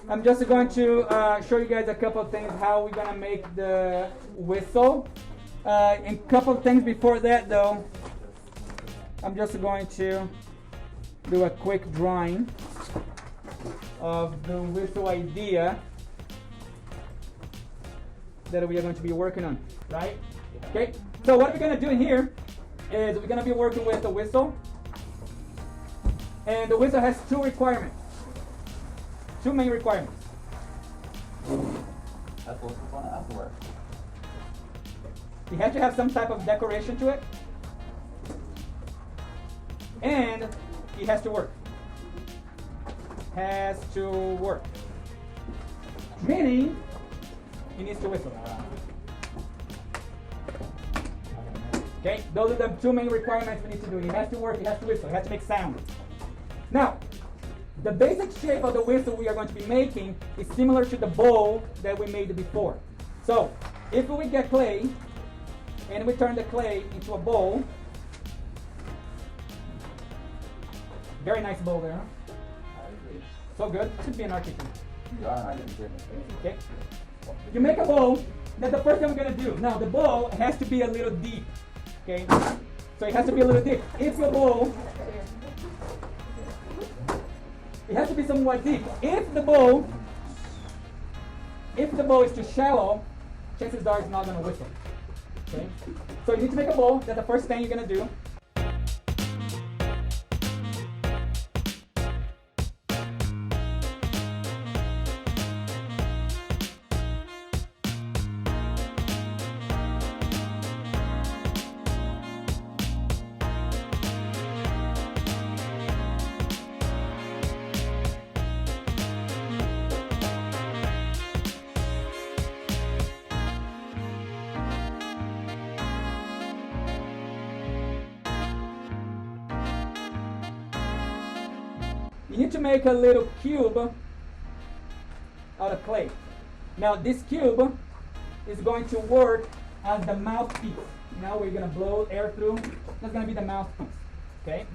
I'm just going to show you guys a couple of things how we're gonna make the whistle. And a couple of things before that though, I'm just going to do a quick drawing of the whistle idea that we are going to be working on, right? Okay, so what we're gonna do in here is we're gonna be working with the whistle. And the whistle has two requirements. Two main requirements. That's what's the fun afterward. You have to have some type of decoration to it. And it has to work. Has to work. Meaning, it needs to whistle. Okay, those are the two main requirements we need to do. It has to work, it has to whistle, it has to make sound. Now, the basic shape of the whistle we are going to be making is similar to the bowl that we made before. So, if we get clay, and we turn the clay into a bowl, very nice bowl there, huh? I agree. So good, should be an architect. Yeah, I didn't agree. Okay, you make a bowl, that's the first thing we're going to do. Now, the bowl has to be a little deep, okay? So it has to be a little deep. If your bowl, it has to be somewhat deep. If the bowl is too shallow, chances are it's not going to whistle. Okay? So you need to make a bowl. That's the first thing you're going to do. You need to make a little cube out of clay. Now this cube is going to work as the mouthpiece. Now we're going to blow air through. That's going to be the mouthpiece. Okay?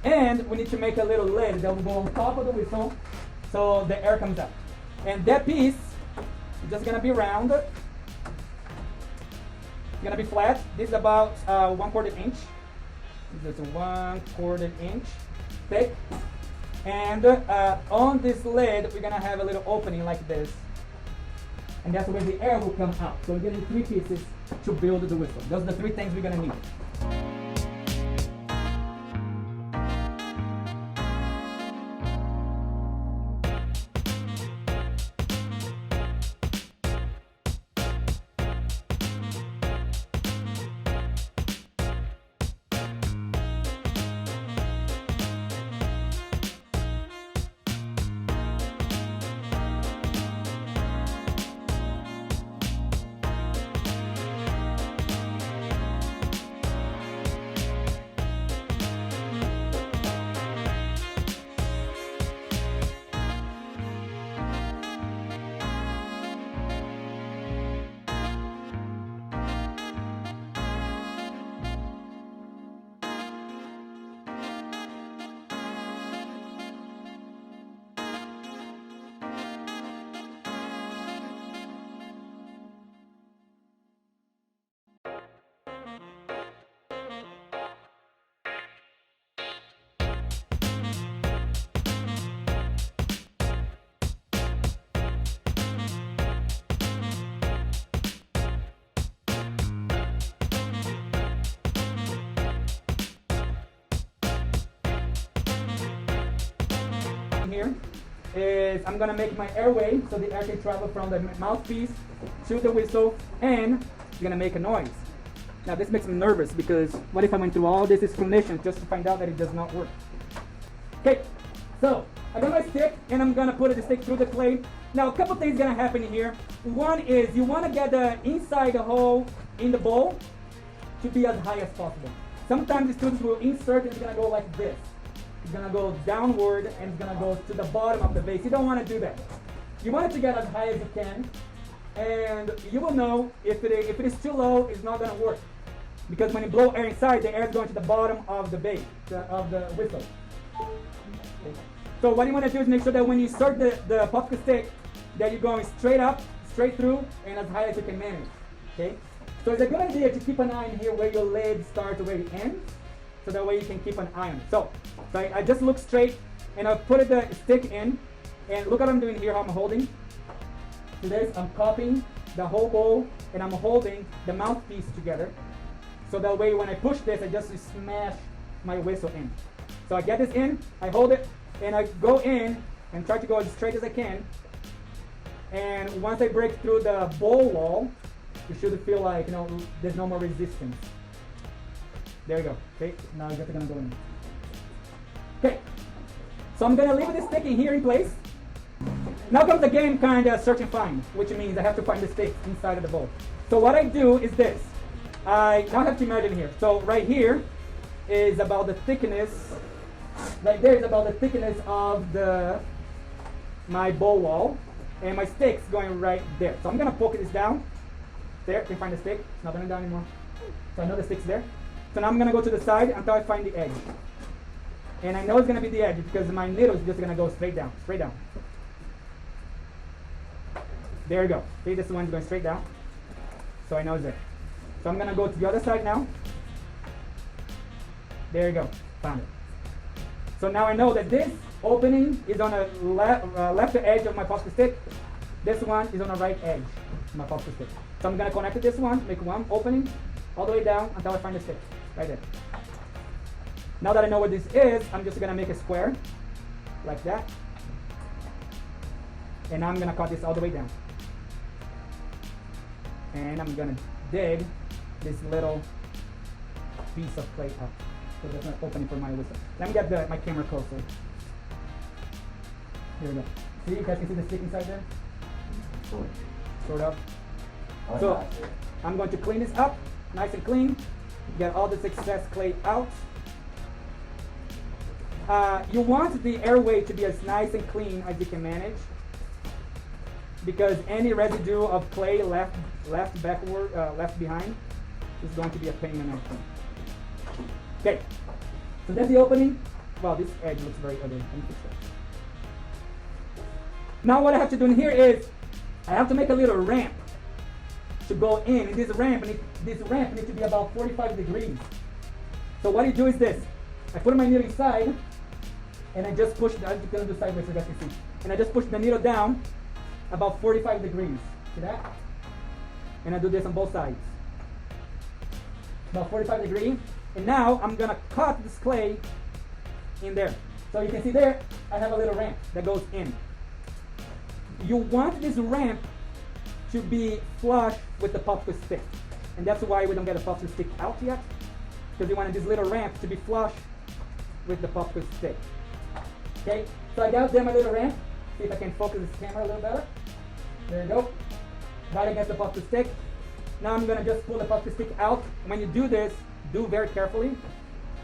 And we need to make a little lid that will go on top of the whistle so the air comes out. And that piece is just going to be round. It's going to be flat. This is about 1/4 inch. This is 1/4 inch thick. And on this lid, we're going to have a little opening like this. And that's where the air will come out. So we're getting 3 pieces to build the whistle. Those are the 3 things we're going to need. here is I'm gonna make my airway so the air can travel from the mouthpiece to the whistle, and it's gonna make a noise. Now this makes me nervous because what if I went through all this explanation just to find out that it does not work? Okay, so I got my stick and I'm gonna put the stick through the clay. Now a couple things gonna happen here. One is you wanna get the inside the hole in the bowl to be as high as possible. Sometimes the students will insert and it's gonna go like this. It's gonna go downward and it's gonna go to the bottom of the vase. You don't wanna do that. You want it to get as high as you can, and you will know if it is too low, it's not gonna work. Because when you blow air inside, the air is going to the bottom of the vase, of the whistle. Okay. So what you want to do is make sure that when you insert the popsicle stick, that you're going straight up, straight through, and as high as you can manage. Okay? So it's a good idea to keep an eye on here where your lid starts or where it ends, so that way you can keep an eye on it. So I just look straight, and I put the stick in, and look what I'm doing here, how I'm holding. So this, I'm copying the whole bowl, and I'm holding the mouthpiece together. So that way when I push this, I just smash my whistle in. So I get this in, I hold it, and I go in and try to go as straight as I can. And once I break through the bowl wall, you should feel like, you know, there's no more resistance. There you go. Okay, now I'm just gonna go in. Okay, so I'm gonna leave this stick in here in place. Now comes the game kind of search and find, which means I have to find the stick inside of the bowl. So what I do is this. I now have to imagine here. So right here is about the thickness. Right there is about the thickness of my bowl wall, and my stick's going right there. So I'm gonna poke this down. There, can find the stick. It's not going down anymore. So I know the stick's there. So now I'm gonna go to the side until I find the edge. And I know it's gonna be the edge because my needle is just gonna go straight down, straight down. There you go. See, this one's going straight down. So I know it's there. So I'm gonna go to the other side now. There you go, found it. So now I know that this opening is on the left edge of my popsicle stick. This one is on the right edge of my popsicle stick. So I'm gonna connect this one, make one opening, all the way down until I find the stick, right there. Now that I know what this is, I'm just gonna make a square, like that. And I'm gonna cut this all the way down. And I'm gonna dig this little piece of clay up. So there's an opening for my whistle. Let me get my camera closer. Here we go. See, you guys can see the stick inside there? Sort of. So I'm going to clean this up, nice and clean. Get all this excess clay out. You want the airway to be as nice and clean as you can manage, because any residue of clay left behind is going to be a pain in the neck. Okay, so that's the opening. Wow, this edge looks very ugly. Let me fix that. Now what I have to do in here is I have to make a little ramp to go in. And this ramp needs to be about 45 degrees. So what you do is this. I put my needle inside, and I just push, I'm going to do sideways so you guys can see. And I just push the needle down about 45 degrees. See that? And I do this on both sides. About 45 degrees. And now I'm going to cut this clay in there. So you can see there, I have a little ramp that goes in. You want this ramp to be flush with the popsicle stick. And that's why we don't get a popsicle stick out yet. Because you want this little ramp to be flush with the popsicle stick. Okay, so I got there my little ramp. See if I can focus this camera a little better. There you go. Right against the popsicle stick. Now I'm gonna just pull the popsicle stick out. When you do this, do very carefully,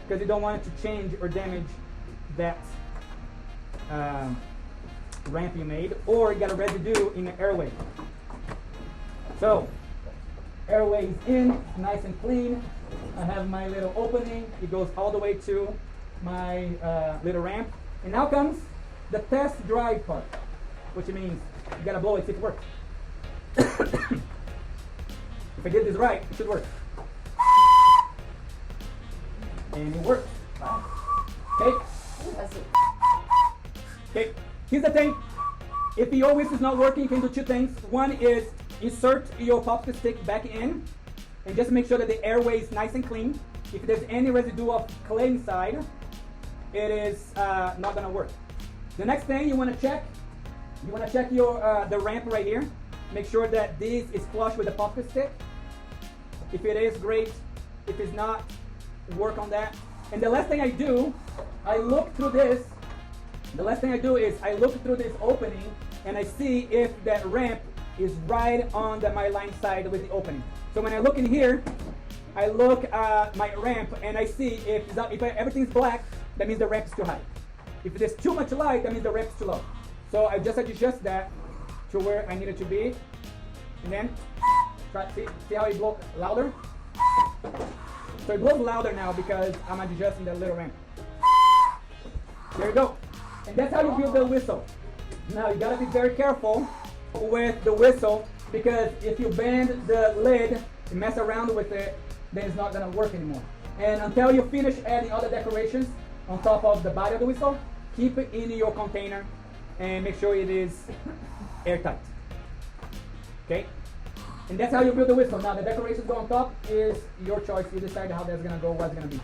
because you don't want it to change or damage that ramp you made, or you got a residue in the airway. So, airway is in, nice and clean. I have my little opening. It goes all the way to my little ramp. And now comes the test drive part, which means you gotta blow it, see if it works. If I did this right, it should work. And it works. Okay. Okay. Here's the thing. If your whistle is not working, you can do two things. One is insert your popsicle stick back in, and just make sure that the airway is nice and clean. If there's any residue of clay inside, it is not gonna work. The next thing you want to check your the ramp right here. Make sure that this is flush with the pumpkin stick. If it is, great. If it's not, work on that. And the last thing I do, I look through this. The last thing I do is I look through this opening and I see if that ramp is right on my line side with the opening. So when I look in here, I look at my ramp and I see if everything's black, that means the ramp is too high. If there's too much light, that means the ramp is too low. So I just adjust that to where I need it to be. And then, see how it blows louder? So it blows louder now because I'm adjusting the little ramp. There you go. And that's how you build the whistle. Now you gotta be very careful with the whistle because if you bend the lid and mess around with it, then it's not gonna work anymore. And until you finish adding other decorations on top of the body of the whistle, keep it in your container and make sure it is airtight. Okay? And that's how you build the whistle. Now the decorations go on top is your choice. You decide how that's gonna go, what's gonna be.